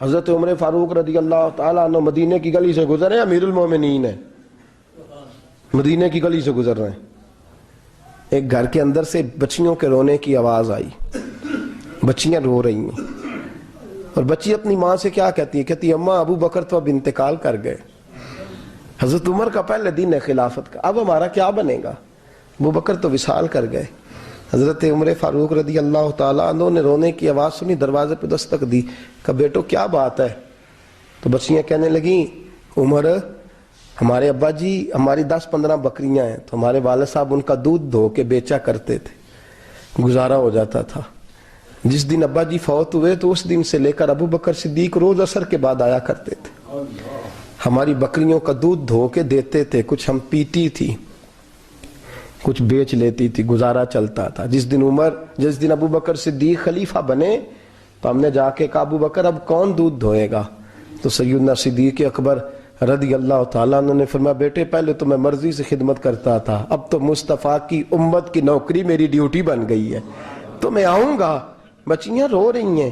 حضرت عمر فاروق رضی اللہ تعالیٰ عنہ مدینے کی گلی سے گزرے، امیر المومنین ہے، مدینے کی گلی سے گزر رہے ہیں، ایک گھر کے اندر سے بچیوں کے رونے کی آواز آئی، بچیاں رو رہی ہیں، اور بچی اپنی ماں سے کیا کہتی ہے؟ کہتی ہے اماں ابو بکر تو اب انتقال کر گئے، حضرت عمر کا پہلے دن ہے خلافت کا، اب ہمارا کیا بنے گا؟ ابو بکر تو وصال کر گئے۔ حضرت عمر فاروق رضی اللہ تعالیٰ عنہ نے رونے کی آواز سنی، دروازے پہ دستک دی، کہا بیٹو کیا بات ہے؟ تو بچیاں کہنے لگیں عمر ہمارے ابا جی ہماری 10-15 بکریاں ہیں، تو ہمارے والد صاحب ان کا دودھ دھو کے بیچا کرتے تھے، گزارا ہو جاتا تھا۔ جس دن ابا جی فوت ہوئے تو اس دن سے لے کر ابو بکر صدیق روز عصر کے بعد آیا کرتے تھے، ہماری بکریوں کا دودھ دھو کے دیتے تھے، کچھ ہم پیتی تھی، کچھ بیچ لیتی تھی، گزارا چلتا تھا۔ جس دن ابو بکر صدیق خلیفہ بنے تو ہم نے جا کے کہا ابو بکر اب کون دودھ دھوئے گا؟ تو سیدنا صدیق اکبر رضی اللہ تعالیٰ عنہ نے فرمایا بیٹے پہلے تو میں مرضی سے خدمت کرتا تھا، اب تو مصطفیٰ کی امت کی نوکری میری ڈیوٹی بن گئی ہے، تو میں آؤں گا۔ بچیاں رو رہی ہیں،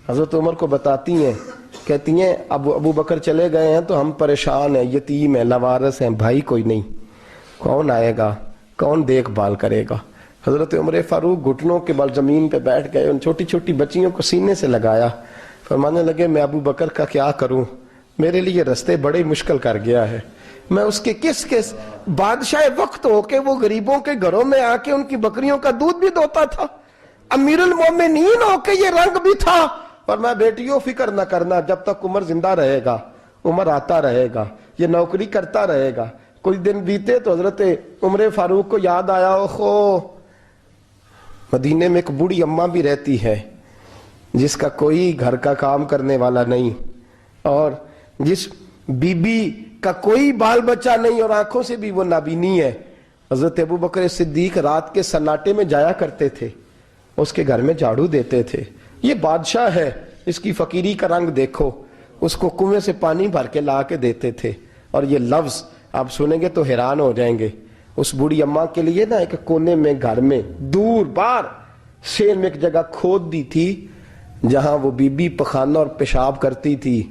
حضرت عمر کو بتاتی ہیں، کہتی ہیں ابو بکر چلے گئے ہیں تو ہم پریشان ہیں، یتیم ہیں، لاوارث ہیں، بھائی کوئی نہیں، کون آئے گا، کون دیکھ بھال کرے گا؟ حضرت عمر فاروق گھٹنوں کے بل زمین پہ بیٹھ گئے، ان چھوٹی چھوٹی بچیوں کو سینے سے لگایا، فرمانے لگے میں ابو بکر کا کیا کروں، میرے لیے رستے بڑے مشکل کر گیا ہے، میں اس کے کس بادشاہ وقت ہو کے وہ غریبوں کے گھروں میں آ کے ان کی بکریوں کا دودھ بھی دوتا تھا، امیر المومنین ہو کے یہ رنگ بھی تھا۔ اور میں بیٹیوں فکر نہ کرنا، جب تک عمر زندہ رہے گا، عمر آتا رہے گا، یہ نوکری کرتا رہے گا۔ کچھ دن بیتے تو حضرت عمر فاروق کو یاد آیا اوہو مدینے میں ایک بوڑھی اماں بھی رہتی ہے جس کا کوئی گھر کا کام کرنے والا نہیں، اور جس بی بی کا کوئی بال بچہ نہیں، اور آنکھوں سے بھی وہ نابینی ہے۔ حضرت ابو بکر صدیق رات کے سناٹے میں جایا کرتے تھے، اس کے گھر میں جھاڑو دیتے تھے، یہ بادشاہ ہے، اس کی فقیری کا رنگ دیکھو، اس کو کنویں سے پانی بھر کے لا کے دیتے تھے۔ اور یہ لفظ آپ سنیں گے تو حیران ہو جائیں گے، اس بوڑھی اماں کے لیے نا ایک کونے میں گھر میں دور بار شیر میں ایک جگہ کھود دی تھی جہاں وہ بی بی پخانہ اور پیشاب کرتی تھی۔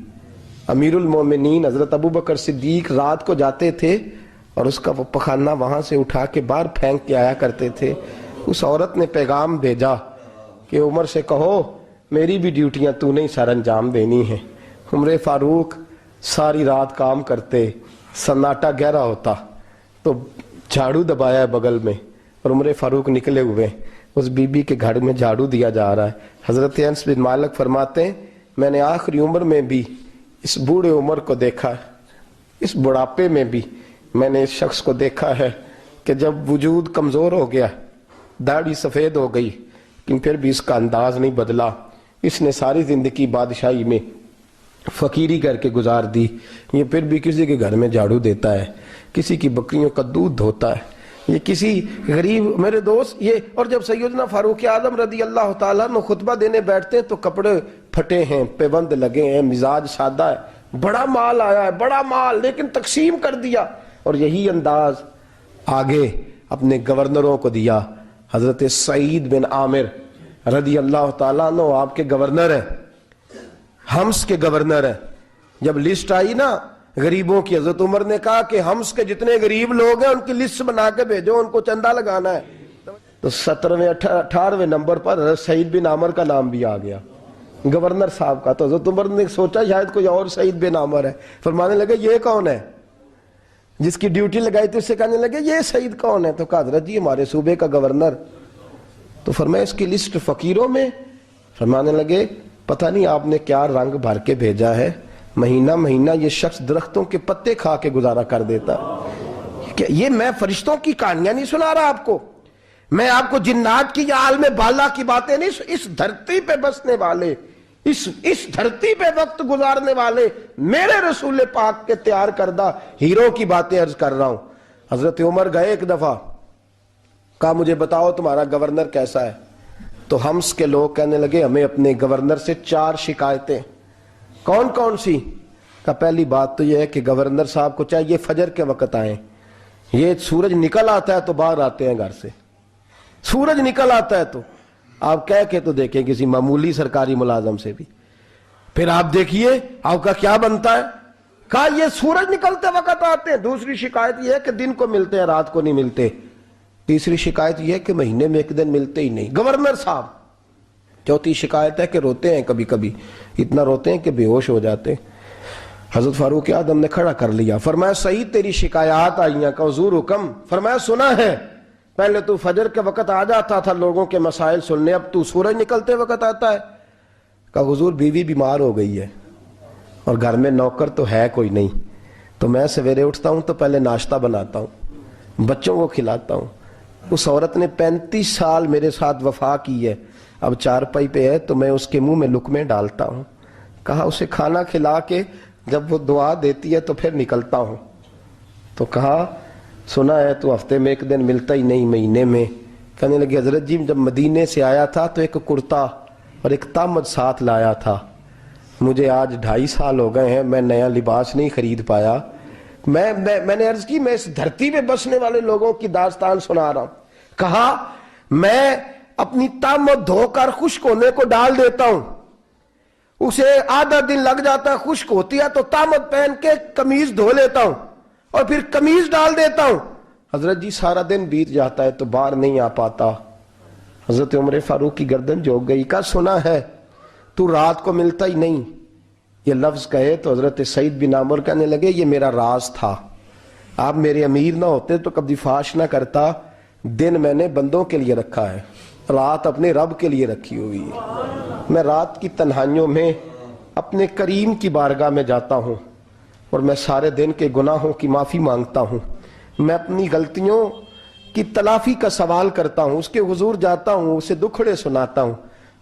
امیر المومنین حضرت ابو بکر صدیق رات کو جاتے تھے اور اس کا وہ پخانہ وہاں سے اٹھا کے باہر پھینک کے آیا کرتے تھے۔ اس عورت نے پیغام بھیجا کہ عمر سے کہو میری بھی ڈیوٹیاں تو نہیں سر انجام دینی ہیں۔ عمر فاروق ساری رات کام کرتے، سناٹا گہرا ہوتا تو جھاڑو دبایا ہے بغل میں، اور عمر فاروق نکلے ہوئے اس بی بی کے گھر میں جھاڑو دیا جا رہا ہے۔ حضرت انس بن مالک فرماتے ہیں میں نے آخری عمر میں بھی اس بوڑھے عمر کو دیکھا ہے، اس بڑھاپے میں بھی میں نے اس شخص کو دیکھا ہے کہ جب وجود کمزور ہو گیا، داڑھی سفید ہو گئی، لیکن پھر بھی اس کا انداز نہیں بدلا۔ اس نے ساری زندگی بادشاہی میں فقیری کر کے گزار دی، یہ پھر بھی کسی کے گھر میں جھاڑو دیتا ہے، کسی کی بکریوں کا دودھ دھوتا ہے، یہ کسی غریب میرے دوست یہ۔ اور جب سیدنا فاروق اعظم رضی اللہ تعالیٰ عنہ خطبہ دینے بیٹھتے ہیں تو کپڑے پھٹے ہیں، پیوند لگے ہیں، مزاج سادہ ہے، بڑا مال آیا ہے، بڑا مال، لیکن تقسیم کر دیا، اور یہی انداز آگے اپنے گورنروں کو دیا۔ حضرت سعید بن عامر رضی اللہ تعالیٰ عنہ آپ کے گورنر ہیں، حمص کے گورنر ہیں۔ جب لسٹ آئی نا غریبوں کی، حضرت عمر نے کہا کہ حمص کے جتنے غریب لوگ ہیں ان کی لسٹ بنا کے بھیجو، ان کو چندہ لگانا ہے۔ تو 17ویں 18ویں نمبر پر حضرت سعید بن عامر کا نام بھی آ گیا، گورنر صاحب کا۔ تو حضرت عمر نے سوچا شاید کوئی اور سعید بن عامر ہے، فرمانے لگے یہ کون ہے؟ جس کی ڈیوٹی لگائی تھی اس سے کہنے لگے یہ سعید کون ہے؟ تو کہا حضرت جی ہمارے صوبے کا گورنر۔ تو فرمایا اس کی لسٹ فقیروں میں؟ فرمانے لگے پتہ نہیں آپ نے کیا رنگ بھر کے بھیجا ہے، مہینہ مہینہ یہ شخص درختوں کے پتے کھا کے گزارا کر دیتا۔ کہ یہ میں فرشتوں کی کہانیاں نہیں سنا رہا آپ کو، میں آپ کو جنات کی یا عالم بالا کی باتیں نہیں، اس دھرتی پہ بسنے والے، اس دھرتی پہ وقت گزارنے والے میرے رسول پاک کے تیار کردہ ہیرو کی باتیں عرض کر رہا ہوں۔ حضرت عمر گئے ایک دفعہ، کہا مجھے بتاؤ تمہارا گورنر کیسا ہے؟ تو حمص کے لوگ کہنے لگے ہمیں اپنے گورنر سے 4 شکایتیں۔ کون کون سی؟ کہا پہلی بات تو یہ ہے کہ گورنر صاحب کو چاہیے فجر کے وقت آئیں، یہ سورج نکل آتا ہے تو باہر آتے ہیں گھر سے، سورج نکل آتا ہے تو آپ کہہ کے تو دیکھیں کسی معمولی سرکاری ملازم سے بھی۔ پھر آپ دیکھیے آپ کا کیا بنتا ہے. کہا یہ سورج نکلتے وقت آتے ہیں. دوسری شکایت یہ ہے کہ دن کو ملتے ہیں رات کو نہیں ملتے. تیسری شکایت یہ ہے کہ مہینے میں ایک دن ملتے ہی نہیں. گورنر صاحب. چوتھی شکایت ہے کہ روتے ہیں کبھی کبھی, اتنا روتے ہیں کہ بے ہوش ہو جاتے ہیں. حضرت فاروق اعظم نے کھڑا کر لیا, فرمایا سعید تیری شکایات آئی ہیں. کہ حضور حکم. فرمایا سنا ہے, پہلے تو فجر کے وقت آ جاتا تھا لوگوں کے مسائل سننے, اب تو سورج نکلتے وقت آتا ہے. کہ حضور بیوی بیمار ہو گئی ہے اور گھر میں نوکر تو ہے کوئی نہیں, تو میں سویرے اٹھتا ہوں تو پہلے ناشتہ بناتا ہوں, بچوں کو کھلاتا ہوں. اس عورت نے 35 سال میرے ساتھ وفا کی ہے, اب چارپائی پہ ہے تو میں اس کے منہ میں لقمے ڈالتا ہوں. کہا اسے کھانا کھلا کے جب وہ دعا دیتی ہے تو پھر نکلتا ہوں. تو کہا سنا ہے تو ہفتے میں ایک دن ملتا ہی نہیں, مہینے میں. کہنے لگے حضرت جی جب مدینے سے آیا تھا تو ایک کرتا اور ایک تامد ساتھ لایا تھا, مجھے آج 2.5 سال ہو گئے ہیں, میں نیا لباس نہیں خرید پایا. میں نے عرض کی میں اس دھرتی پہ بسنے والے لوگوں کی داستان سنا رہا ہوں. کہا میں اپنی تامد دھو کر خشک ہونے کو ڈال دیتا ہوں, اسے آدھا دن لگ جاتا ہے, خشک ہوتی ہے تو تامد پہن کے قمیض دھو لیتا ہوں اور پھر قمیض ڈال دیتا ہوں. حضرت جی سارا دن بیت جاتا ہے تو باہر نہیں آ پاتا. حضرت عمر فاروق کی گردن جھک گئی. کہا سنا ہے تو رات کو ملتا ہی نہیں. یہ لفظ کہے تو حضرت سعید بن عامر کہنے لگے یہ میرا راز تھا, آپ میرے امیر نہ ہوتے تو کبھی فاش نہ کرتا. دن میں نے بندوں کے لیے رکھا ہے, رات اپنے رب کے لیے رکھی ہوئی ہے. میں رات کی تنہائیوں میں اپنے کریم کی بارگاہ میں جاتا ہوں اور میں سارے دن کے گناہوں کی معافی مانگتا ہوں. میں اپنی غلطیوں کی تلافی کا سوال کرتا ہوں, اس کے حضور جاتا ہوں, اسے دکھڑے سناتا ہوں.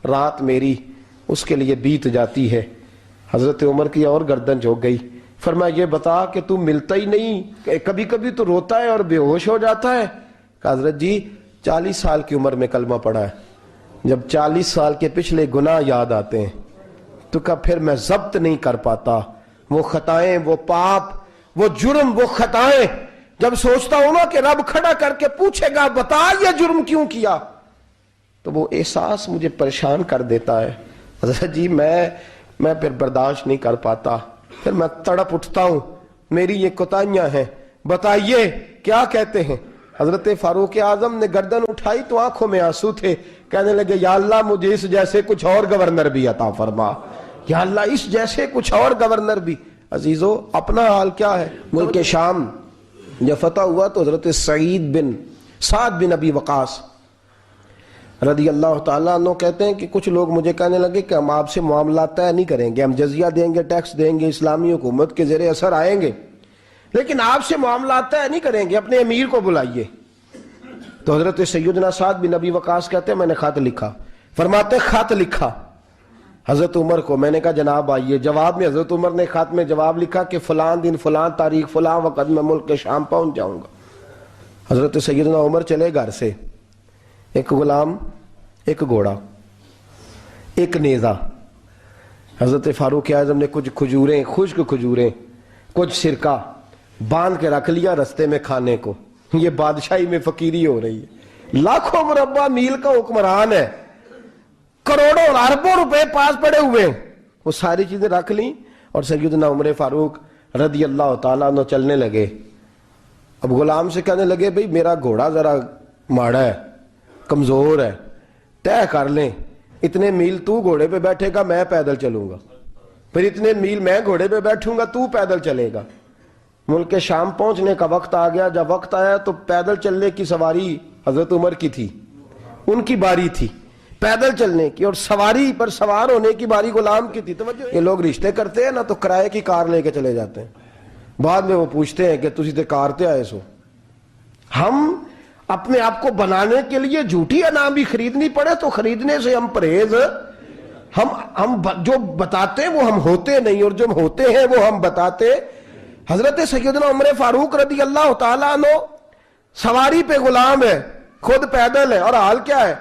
رات میری اس کے لیے بیت جاتی ہے. حضرت عمر کی اور گردن جھک گئی. فرمایا یہ بتا کہ تو ملتا ہی نہیں, کبھی کبھی تو روتا ہے اور بے ہوش ہو جاتا ہے. کہ حضرت جی 40 سال کی عمر میں کلمہ پڑھا ہے, جب 40 سال کے پچھلے گناہ یاد آتے ہیں تو کہا پھر میں ضبط نہیں کر پاتا. وہ خطائیں, وہ پاپ, وہ جرم, وہ خطائیں جب سوچتا ہوں نا کہ رب کھڑا کر کے پوچھے گا بتا یہ جرم کیوں کیا, تو وہ احساس مجھے پریشان کر دیتا ہے. حضرت جی میں پھر برداشت نہیں کر پاتا, پھر میں تڑپ اٹھتا ہوں, میری یہ کوتاہیاں ہیں, بتائیے کیا کہتے ہیں. حضرت فاروق اعظم نے گردن اٹھائی تو آنکھوں میں آنسو تھے. کہنے لگے یا اللہ مجھے اس جیسے کچھ اور گورنر بھی عطا فرما, یا اللہ اس جیسے کچھ اور گورنر بھی. عزیزو اپنا حال کیا ہے. ملک شام جب فتح ہوا تو حضرت سعد بن ابی وقاص رضی اللہ تعالیٰ عنہ کہتے ہیں کہ کچھ لوگ مجھے کہنے لگے کہ ہم آپ سے معاملات طے نہیں کریں گے, ہم جزیہ دیں گے, ٹیکس دیں گے, اسلامی حکومت کے زیر اثر آئیں گے, لیکن آپ سے معاملات طے نہیں کریں گے, اپنے امیر کو بلائیے. تو حضرت سیدنا سعد بن ابی وقاص کہتے ہیں میں نے خط لکھا. فرماتے خط لکھا حضرت عمر کو. میں نے کہا جناب آئیے. جواب میں حضرت عمر نے خط میں جواب لکھا کہ فلان دن فلان تاریخ فلان وقت میں ملک کے شام پہنچ جاؤں گا. حضرت سیدنا عمر چلے گھر سے, ایک غلام, ایک گھوڑا, ایک نیزہ. حضرت فاروق اعظم نے کچھ کھجوریں, خشک کھجوریں, کچھ سرکہ باندھ کے رکھ لیا رستے میں کھانے کو. یہ بادشاہی میں فقیری ہو رہی ہے. لاکھوں مربع میل کا حکمران ہے, کروڑوں اربوں روپے پاس پڑے ہوئے, وہ ساری چیزیں رکھ لیں اور سیدنا عمر فاروق رضی اللہ تعالیٰ عنہ چلنے لگے. اب غلام سے کہنے لگے بھئی میرا گھوڑا ذرا ماڑا ہے, کمزور ہے, طے کر لیں اتنے میل تو گھوڑے پہ بیٹھے گا, میں پیدل چلوں گا, پھر اتنے میل میں گھوڑے پہ بیٹھوں گا, تو پیدل چلے گا. ملک شام پہنچنے کا وقت آ گیا. جب وقت آیا تو پیدل چلنے کی سواری حضرت عمر کی تھی, ان کی باری تھی پیدل چلنے کی, اور سواری پر سوار ہونے کی باری غلام کی تھی. یہ لوگ رشتے کرتے ہیں نا تو کرائے کی کار لے کے چلے جاتے ہیں, بعد میں وہ پوچھتے ہیں کہ تسی تے کار تے آئے سو. ہم اپنے آپ کو بنانے کے لیے جھوٹی انعام بھی خریدنی پڑے تو خریدنے سے ہم پرہیز, ہم جو بتاتے ہیں وہ ہم ہوتے نہیں, اور جو ہوتے ہیں وہ ہم بتاتے. حضرت سیدنا عمر فاروق رضی اللہ تعالیٰ عنہ سواری پہ غلام ہے, خود پیدل ہے, اور حال کیا ہے,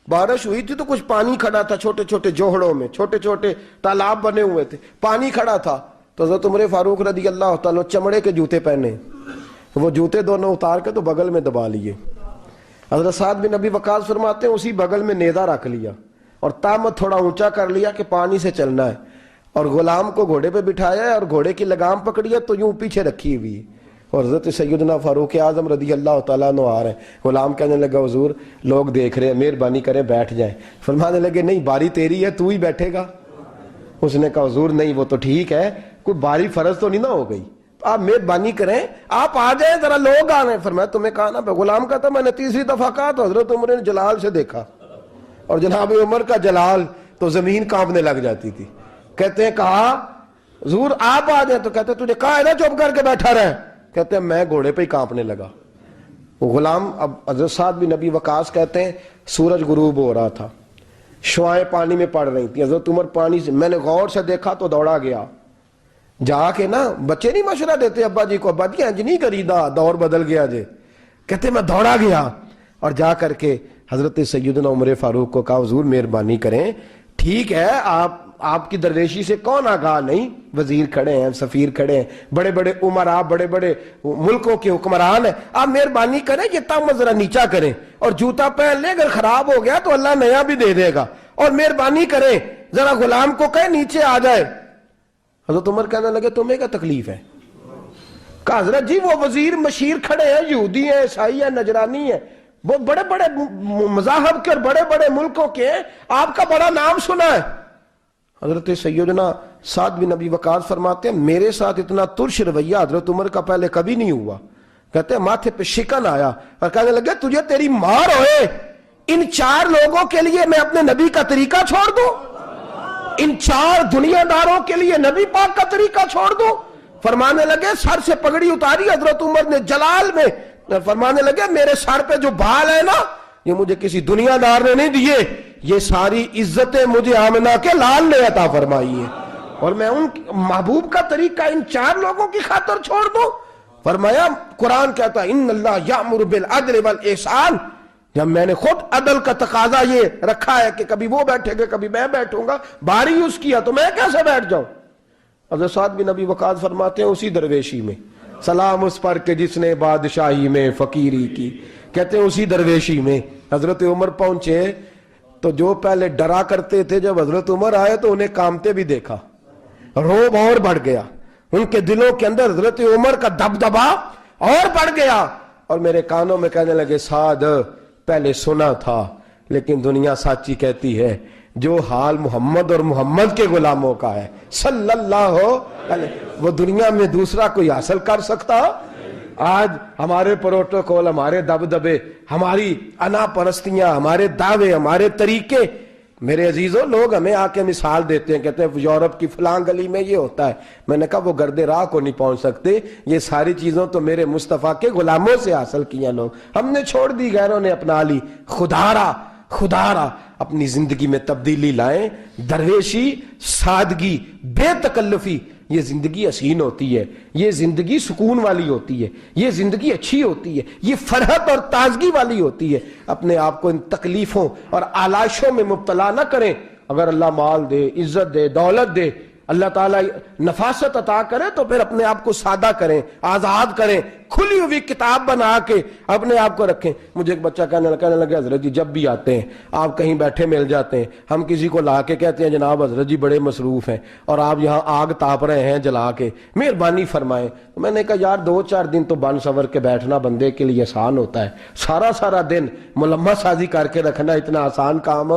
بارش ہوئی تھی تو کچھ پانی کھڑا تھا چھوٹے چھوٹے جوہڑوں میں, چھوٹے چھوٹے تالاب بنے ہوئے تھے, پانی کھڑا تھا. تو حضرت عمر فاروق رضی اللہ تعالیٰ چمڑے کے جوتے پہنے, وہ جوتے دونوں اتار کے تو بغل میں دبا لیے. حضرت سعد بن ابی وقاص فرماتے ہیں اسی بغل میں نیزہ رکھ لیا اور تامت تھوڑا اونچا کر لیا کہ پانی سے چلنا ہے, اور غلام کو گھوڑے پہ بٹھایا ہے اور گھوڑے کی لگام پکڑی ہے تو یوں پیچھے رکھی ہوئی ہے، اور حضرت سیدنا فاروق اعظم رضی اللہ تعالیٰ عنہ آ رہے ہیں۔ غلام کہنے لگا حضور لوگ دیکھ رہے ہیں، مہربانی کریں بیٹھ جائیں۔ فرمانے لگے نہیں، باری تیری ہے، تو ہی بیٹھے گا۔ اس نے کہا حضور نہیں، وہ تو ٹھیک ہے، کوئی باری فرض تو نہیں نہ ہو گئی، آپ مہربانی کریں آپ آ جائیں، ذرا لوگ آ رہے ہیں۔ فرمایا تمہیں کہا نا، غلام کہتا میں نے تیسری دفعہ کہا تو حضرت عمر نے جلال سے دیکھا، اور جناب عمر کا جلال تو زمین کانپنے لگ جاتی تھی۔ کہتے ہیں کہا حضور آپ آ جائیں، تو کہتے ہیں تجھے کہا ہے نا چپ کر کے بیٹھا رہے، کہتے ہیں میں گھوڑے پہ ہی کانپنے لگا۔ وہ غلام، اب حضرت سعد بن نبی وقاص کہتے ہیں سورج غروب ہو رہا تھا، شعائیں پانی میں پڑ رہی تھیں، حضرت عمر پانی سے، میں نے غور سے دیکھا تو دوڑا گیا، جا کے نا بچے نہیں مشورہ دیتے ابا جی کو، ابا جی انج نہیں کریدا، دور بدل گیا جے، کہتے میں دوڑا گیا اور جا کر کے حضرت سیدنا عمر فاروق کو کہا حضور مہربانی کریں، ٹھیک ہے آپ کی درویشی سے کون آگاہ نہیں، وزیر کھڑے ہیں، سفیر کھڑے ہیں، بڑے بڑے عمرا، بڑے بڑے ملکوں کے حکمران ہیں، آپ مہربانی کریں یہ تم ذرا نیچا کریں اور جوتا پہن لیں، اگر خراب ہو گیا تو اللہ نیا بھی دے دے گا، اور مہربانی کریں ذرا غلام کو کہیں نیچے آ جائے۔ حضرت عمر کہنے لگے تمہیں کیا تکلیف ہے؟ کہا حضرت جی وہ وزیر مشیر کھڑے ہیں، یہودی ہیں، عیسائی ہیں، نجرانی ہیں، وہ بڑے بڑے مذاہب کے اور بڑے بڑے ملکوں کے ہیں، آپ کا بڑا نام سنا ہے۔ حضرت سیدنا سعد بن نبی وقاص فرماتے ہیں میرے ساتھ اتنا ترش رویہ حضرت عمر کا پہلے کبھی نہیں ہوا، کہتے ہیں ماتھے پہ شکن آیا اور کہنے لگے تجھے تیری مار ہوئے، ان 4 لوگوں کے لیے میں اپنے نبی کا طریقہ چھوڑ دوں، ان 4 دنیا داروں کے لیے نبی پاک کا طریقہ چھوڑ دوں؟ فرمانے لگے سر سے پگڑی اتاری حضرت عمر نے جلال میں، فرمانے لگے میرے سر پہ جو بال ہے نا یہ مجھے کسی دنیا دار نے نہیں دیے، یہ ساری عزتیں مجھے آمنہ کے لال نے عطا فرمائی ہے، اور میں ان محبوب کا طریقہ ان 4 لوگوں کی خاطر چھوڑ دوں؟ فرمایا قرآن کہتا ہے ان اللہ یأمر بالعدل والاحسان، جب میں نے خود عدل کا تقاضا یہ رکھا ہے کہ کبھی وہ بیٹھے گا کبھی میں بیٹھوں گا، باری اس کیا تو میں کیسے بیٹھ جاؤں؟ حضرت سعد بن نبی وقاص فرماتے ہیں اسی درویشی میں سلام اس پر کہ جس نے بادشاہی میں فقیری کی، کہتے ہیں اسی درویشی میں حضرت عمر پہنچے تو جو پہلے ڈرا کرتے تھے جب حضرت عمر آئے تو انہیں کامتے بھی دیکھا، روب اور بڑھ گیا، ان کے دلوں کے اندر حضرت عمر کا دبدبا اور بڑھ گیا، اور میرے کانوں میں کہنے لگے سعد پہلے سنا تھا لیکن دنیا سچی کہتی ہے جو حال محمد اور محمد کے غلاموں کا ہے صلی اللہ علیہ، وہ دنیا میں دوسرا کوئی حاصل کر سکتا؟ آج ہمارے پروٹوکول، ہمارے دبدبے، ہماری انا پرستیاں، ہمارے دعوے، ہمارے طریقے، میرے عزیزوں لوگ ہمیں آ کے مثال دیتے ہیں، کہتے ہیں یورپ کی فلاں گلی میں یہ ہوتا ہے، میں نے کہا وہ گرد راہ کو نہیں پہنچ سکتے، یہ ساری چیزوں تو میرے مصطفیٰ کے غلاموں سے حاصل کیا، لوگ ہم نے چھوڑ دی، غیروں نے اپنا لی۔ خدارا اپنی زندگی میں تبدیلی لائیں، درویشی، سادگی، بے تکلفی، یہ زندگی حسین ہوتی ہے، یہ زندگی سکون والی ہوتی ہے، یہ زندگی اچھی ہوتی ہے، یہ فرحت اور تازگی والی ہوتی ہے۔ اپنے آپ کو ان تکلیفوں اور آلائشوں میں مبتلا نہ کریں، اگر اللہ مال دے، عزت دے، دولت دے، اللہ تعالیٰ نفاست عطا کرے تو پھر اپنے آپ کو سادہ کریں، آزاد کریں، کھلی ہوئی کتاب بنا کے اپنے آپ کو رکھیں۔ مجھے ایک بچہ کہنے لگا حضرت جی جب بھی آتے ہیں آپ کہیں بیٹھے مل جاتے ہیں، ہم کسی کو لا کے کہتے ہیں جناب حضرت جی بڑے مصروف ہیں اور آپ یہاں آگ تاپ رہے ہیں جلا کے، مہربانی فرمائیں۔ میں نے کہا یار 2-4 دن تو بن سور کے بیٹھنا بندے کے لیے آسان ہوتا ہے، سارا دن ملمہ سازی کر کے رکھنا اتنا آسان کام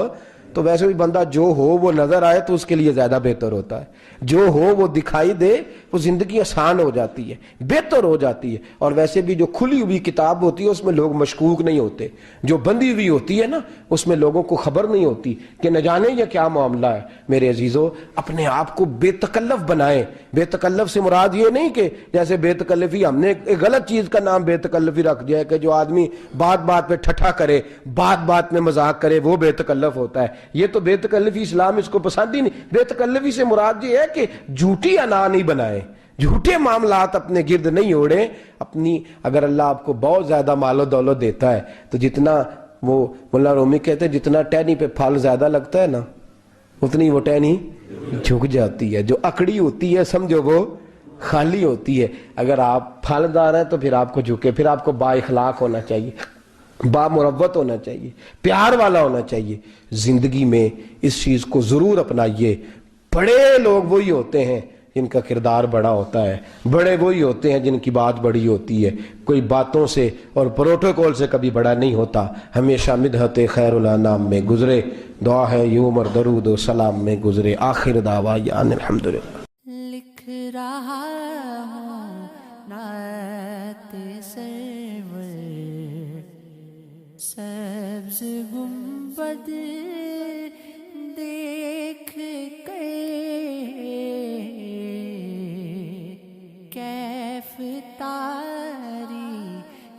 تو ویسے بھی بندہ جو ہو وہ نظر آئے تو اس کے لیے زیادہ بہتر ہوتا ہے، جو ہو وہ دکھائی دے وہ زندگی آسان ہو جاتی ہے، بہتر ہو جاتی ہے۔ اور ویسے بھی جو کھلی ہوئی کتاب ہوتی ہے اس میں لوگ مشکوک نہیں ہوتے، جو بندی ہوئی ہوتی ہے نا اس میں لوگوں کو خبر نہیں ہوتی کہ نہ جانے یہ کیا معاملہ ہے۔ میرے عزیزوں اپنے آپ کو بے تکلف بنائیں۔ بے تکلف سے مراد یہ نہیں کہ جیسے بے تکلفی ہم نے ایک غلط چیز کا نام بے تکلفی رکھ دیا ہے کہ جو آدمی بات پہ ٹھٹھا کرے، بات میں مذاق کرے وہ بے تکلف ہوتا ہے، یہ تو بے تکلفی اسلام اس کو پسند ہی نہیں۔ بے تکلفی سے مراد یہ ہے کہ جھوٹی انا نہیں بنائیں، جھوٹے معاملات اپنے گرد نہیں اوڑیں۔ اپنی اگر اللہ آپ کو بہت زیادہ مال و دولت دیتا ہے تو جتنا وہ مولانا رومی کہتے ہیں جتنا ٹہنی پہ پھل زیادہ لگتا ہے نا اتنی وہ ٹہنی جھک جاتی ہے، جو اکڑی ہوتی ہے سمجھو وہ خالی ہوتی ہے۔ اگر آپ پھلدار ہیں تو پھر آپ کو جھکے، پھر آپ کو با اخلاق ہونا چاہیے، با مروت ہونا چاہیے، پیار والا ہونا چاہیے۔ زندگی میں اس چیز کو ضرور اپنائیے، بڑے لوگ وہی ہوتے ہیں جن کا کردار بڑا ہوتا ہے، بڑے وہی ہوتے ہیں جن کی بات بڑی ہوتی ہے، کوئی باتوں سے اور پروٹوکول سے کبھی بڑا نہیں ہوتا، ہمیشہ مدحت خیر الانام میں گزرے، دعا ہے یوں عمر درود و سلام میں گزرے، آخر دعوا یان الحمدللہ۔ لکھ رہا ہوں نعت سرور، سبز گنبد دیکھ کر کیف طاری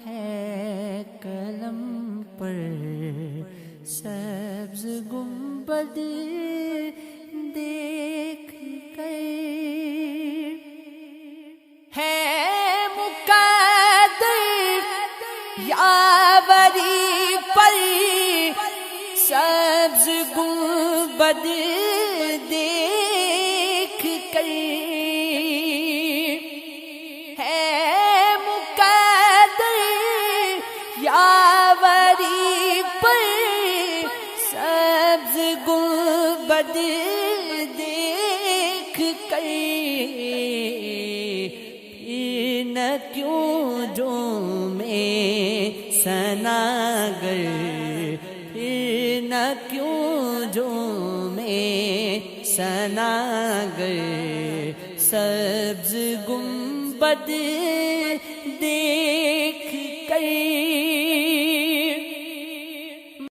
ہے قلم پر، سبز گنبد دیکھ کر ہے مقدر یاوری پر، سبز گنبد دیکھ کر ہے مقدر یاوری پر، سبز گنبد دیکھ کر پھر نہ کیوں جو میں ثناگر، پھر نہ کیوں جو میں ثناگر، سبز گنبد دیکھ کر